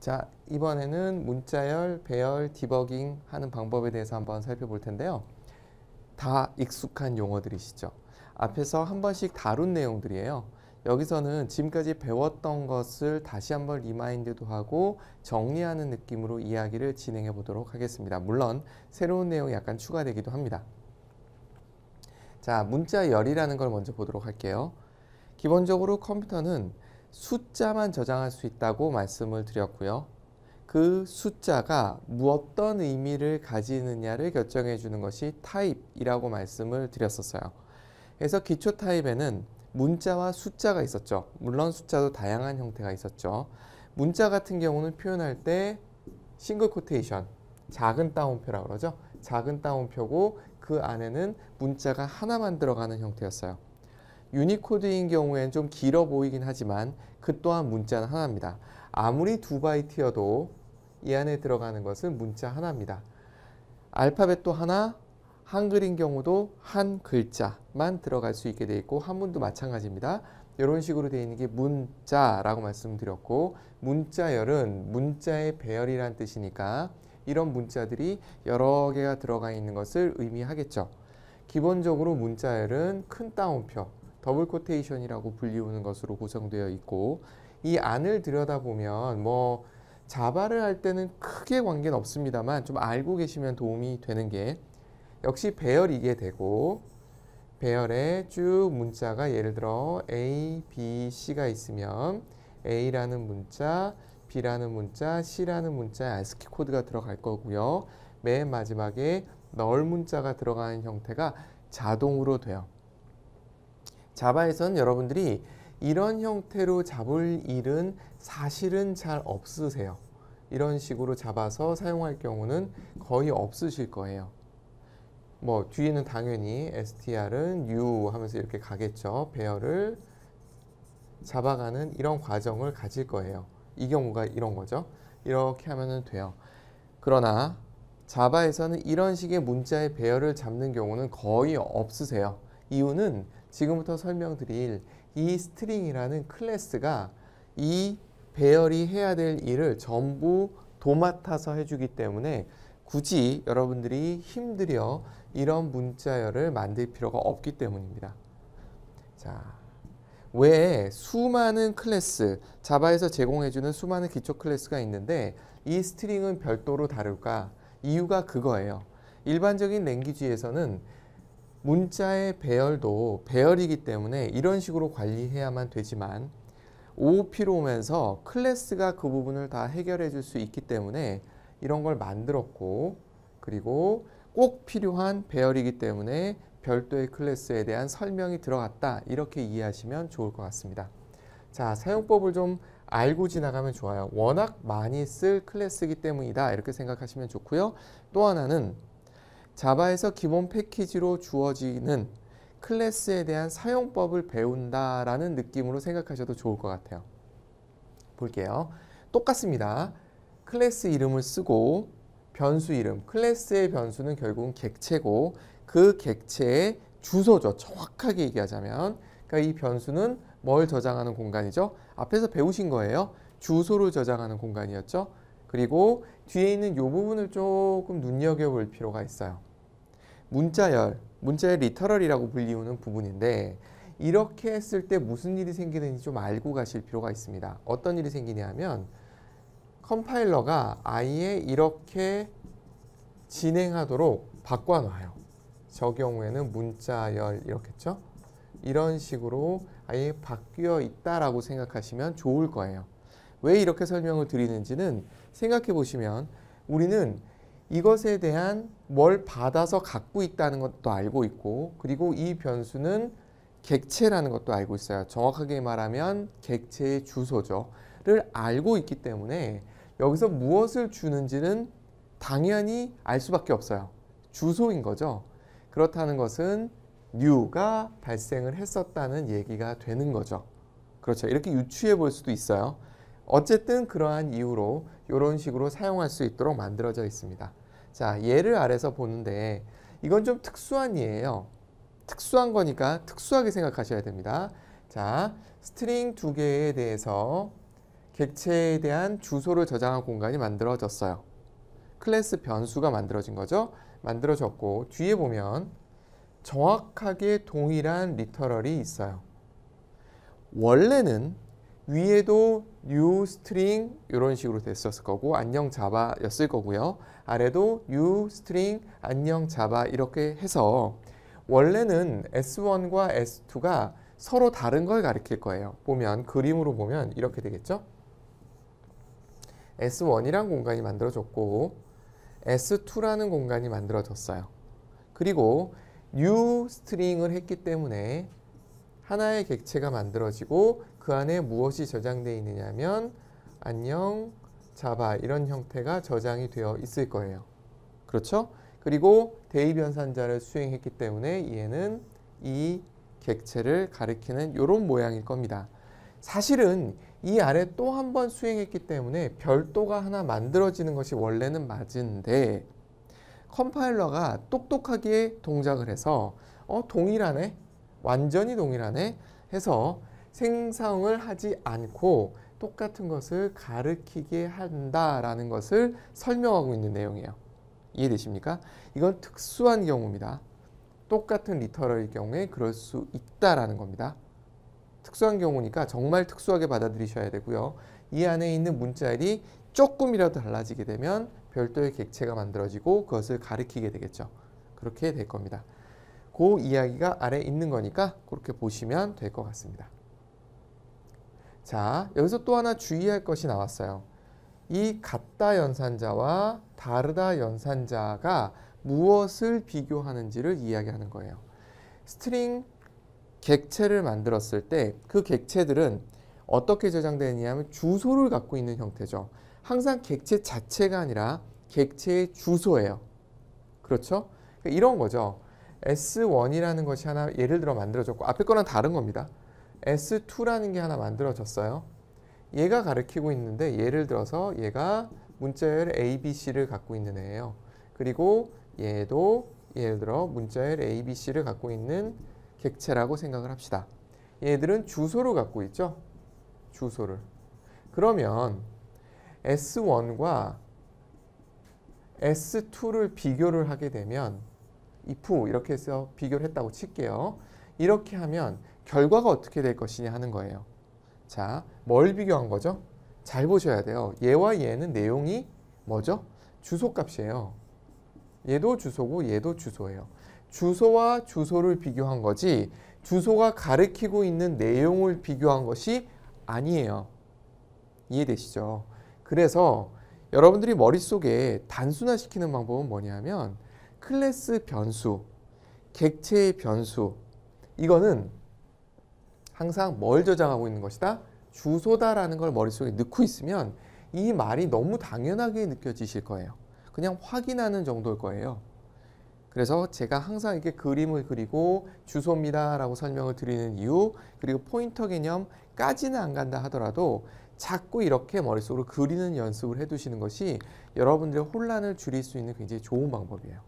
자, 이번에는 문자열, 배열, 디버깅 하는 방법에 대해서 한번 살펴볼 텐데요. 다 익숙한 용어들이시죠. 앞에서 한 번씩 다룬 내용들이에요. 여기서는 지금까지 배웠던 것을 다시 한번 리마인드도 하고 정리하는 느낌으로 이야기를 진행해 보도록 하겠습니다. 물론 새로운 내용이 약간 추가되기도 합니다. 자, 문자열이라는 걸 먼저 보도록 할게요. 기본적으로 컴퓨터는 숫자만 저장할 수 있다고 말씀을 드렸고요. 그 숫자가 어떤 의미를 가지느냐를 결정해 주는 것이 타입이라고 말씀을 드렸었어요. 그래서 기초 타입에는 문자와 숫자가 있었죠. 물론 숫자도 다양한 형태가 있었죠. 문자 같은 경우는 표현할 때 싱글 코테이션, 작은 따옴표라고 그러죠. 작은 따옴표고 그 안에는 문자가 하나만 들어가는 형태였어요. 유니코드인 경우에는 좀 길어 보이긴 하지만 그 또한 문자는 하나입니다. 아무리 2바이트여도 이 안에 들어가는 것은 문자 하나입니다. 알파벳도 하나, 한글인 경우도 한 글자만 들어갈 수 있게 되어 있고 한문도 마찬가지입니다. 이런 식으로 되어 있는 게 문자라고 말씀드렸고, 문자열은 문자의 배열이란 뜻이니까 이런 문자들이 여러 개가 들어가 있는 것을 의미하겠죠. 기본적으로 문자열은 큰 따옴표, 더블 코테이션이라고 불리우는 것으로 구성되어 있고, 이 안을 들여다보면 자바를 할 때는 크게 관계는 없습니다만 좀 알고 계시면 도움이 되는 게 역시 배열이게 되고, 배열에 쭉 문자가 예를 들어 A, B, C가 있으면 A라는 문자, B라는 문자, C라는 문자에 ASCII 코드가 들어갈 거고요. 맨 마지막에 널 문자가 들어가는 형태가 자동으로 돼요. 자바에서는 여러분들이 이런 형태로 잡을 일은 사실은 잘 없으세요. 이런 식으로 잡아서 사용할 경우는 거의 없으실 거예요. 뒤에는 당연히 str은 u 하면서 이렇게 가겠죠. 배열을 잡아가는 이런 과정을 가질 거예요. 이 경우가 이런 거죠. 이렇게 하면 돼요. 그러나 자바에서는 이런 식의 문자의 배열을 잡는 경우는 거의 없으세요. 이유는 지금부터 설명드릴 이 스트링이라는 클래스가 이 배열이 해야 될 일을 전부 도맡아서 해주기 때문에 굳이 여러분들이 힘들여 이런 문자열을 만들 필요가 없기 때문입니다. 자, 왜 수많은 클래스, 자바에서 제공해주는 수많은 기초 클래스가 있는데 이 스트링은 별도로 다룰까? 이유가 그거예요. 일반적인 랭귀지에서는 문자의 배열도 배열이기 때문에 이런 식으로 관리해야만 되지만 OOP로 오면서 클래스가 그 부분을 다 해결해 줄 수 있기 때문에 이런 걸 만들었고, 그리고 꼭 필요한 배열이기 때문에 별도의 클래스에 대한 설명이 들어갔다, 이렇게 이해하시면 좋을 것 같습니다. 자, 사용법을 좀 알고 지나가면 좋아요. 워낙 많이 쓸 클래스이기 때문이다, 이렇게 생각하시면 좋고요. 또 하나는 자바에서 기본 패키지로 주어지는 클래스에 대한 사용법을 배운다라는 느낌으로 생각하셔도 좋을 것 같아요. 볼게요. 똑같습니다. 클래스 이름을 쓰고 변수 이름, 클래스의 변수는 결국은 객체고 그 객체의 주소죠. 정확하게 얘기하자면, 그러니까 이 변수는 뭘 저장하는 공간이죠? 앞에서 배우신 거예요. 주소를 저장하는 공간이었죠. 그리고 뒤에 있는 이 부분을 조금 눈여겨볼 필요가 있어요. 문자열 리터럴이라고 불리우는 부분인데, 이렇게 했을 때 무슨 일이 생기는지 좀 알고 가실 필요가 있습니다. 어떤 일이 생기냐면 컴파일러가 아예 이렇게 진행하도록 바꿔놔요. 저 경우에는 문자열 이렇겠죠? 이런 식으로 아예 바뀌어 있다라고 생각하시면 좋을 거예요. 왜 이렇게 설명을 드리는지는 생각해 보시면 우리는 이것에 대한 뭘 받아서 갖고 있다는 것도 알고 있고, 그리고 이 변수는 객체라는 것도 알고 있어요. 정확하게 말하면 객체의 주소죠. 를 알고 있기 때문에 여기서 무엇을 주는지는 당연히 알 수밖에 없어요. 주소인 거죠. 그렇다는 것은 new가 발생을 했었다는 얘기가 되는 거죠. 그렇죠. 이렇게 유추해 볼 수도 있어요. 어쨌든 그러한 이유로 이런 식으로 사용할 수 있도록 만들어져 있습니다. 자, 예를 아래서 보는데 이건 좀 특수한 예예요. 특수한 거니까 특수하게 생각하셔야 됩니다. 자, 스트링 두 개에 대해서 객체에 대한 주소를 저장할 공간이 만들어졌어요. 클래스 변수가 만들어진 거죠. 만들어졌고 뒤에 보면 정확하게 동일한 리터럴이 있어요. 원래는 위에도 new string 이런 식으로 됐었을 거고 안녕 자바였을 거고요. 아래도 new string 안녕 자바 이렇게 해서 원래는 S1과 S2가 서로 다른 걸 가리킬 거예요. 보면 그림으로 보면 이렇게 되겠죠. S1이란 공간이 만들어졌고 S2라는 공간이 만들어졌어요. 그리고 new string을 했기 때문에 하나의 객체가 만들어지고 그 안에 무엇이 저장되어 있느냐면 안녕 자바 이런 형태가 저장이 되어 있을 거예요. 그렇죠? 그리고 대입연산자를 수행했기 때문에 얘는 이 객체를 가리키는 이런 모양일 겁니다. 사실은 이 아래 또 한 번 수행했기 때문에 별도가 하나 만들어지는 것이 원래는 맞은데 컴파일러가 똑똑하게 동작을 해서 동일하네? 완전히 동일하네? 해서 생성을 하지 않고 똑같은 것을 가리키게 한다라는 것을 설명하고 있는 내용이에요. 이해되십니까? 이건 특수한 경우입니다. 똑같은 리터럴일 경우에 그럴 수 있다라는 겁니다. 특수한 경우니까 정말 특수하게 받아들이셔야 되고요. 이 안에 있는 문자열이 조금이라도 달라지게 되면 별도의 객체가 만들어지고 그것을 가리키게 되겠죠. 그렇게 될 겁니다. 그 이야기가 아래에 있는 거니까 그렇게 보시면 될 것 같습니다. 자, 여기서 또 하나 주의할 것이 나왔어요. 이 같다 연산자와 다르다 연산자가 무엇을 비교하는지를 이야기하는 거예요. 스트링 객체를 만들었을 때 그 객체들은 어떻게 저장되느냐면 주소를 갖고 있는 형태죠. 항상 객체 자체가 아니라 객체의 주소예요. 그렇죠? 이런 거죠. S1이라는 것이 하나 예를 들어 만들어졌고 앞에 거랑 다른 겁니다. S2라는 게 하나 만들어졌어요. 얘가 가리키고 있는데 예를 들어서 얘가 문자열 ABC를 갖고 있는 애예요. 그리고 얘도 예를 들어 문자열 ABC를 갖고 있는 객체라고 생각을 합시다. 얘들은 주소를 갖고 있죠. 주소를. 그러면 S1과 S2를 비교를 하게 되면 if 이렇게 해서 비교를 했다고 칠게요. 이렇게 하면 결과가 어떻게 될 것이냐 하는 거예요. 자, 뭘 비교한 거죠? 잘 보셔야 돼요. 얘와 얘는 내용이 뭐죠? 주소값이에요. 얘도 주소고 얘도 주소예요. 주소와 주소를 비교한 거지 주소가 가리키고 있는 내용을 비교한 것이 아니에요. 이해되시죠? 그래서 여러분들이 머릿속에 단순화시키는 방법은 뭐냐면 클래스 변수, 객체의 변수 이거는 항상 뭘 저장하고 있는 것이다? 주소다라는 걸 머릿속에 넣고 있으면 이 말이 너무 당연하게 느껴지실 거예요. 그냥 확인하는 정도일 거예요. 그래서 제가 항상 이렇게 그림을 그리고 주소입니다 라고 설명을 드리는 이유 그리고 포인터 개념까지는 안 간다 하더라도 자꾸 이렇게 머릿속으로 그리는 연습을 해두시는 것이 여러분들의 혼란을 줄일 수 있는 굉장히 좋은 방법이에요.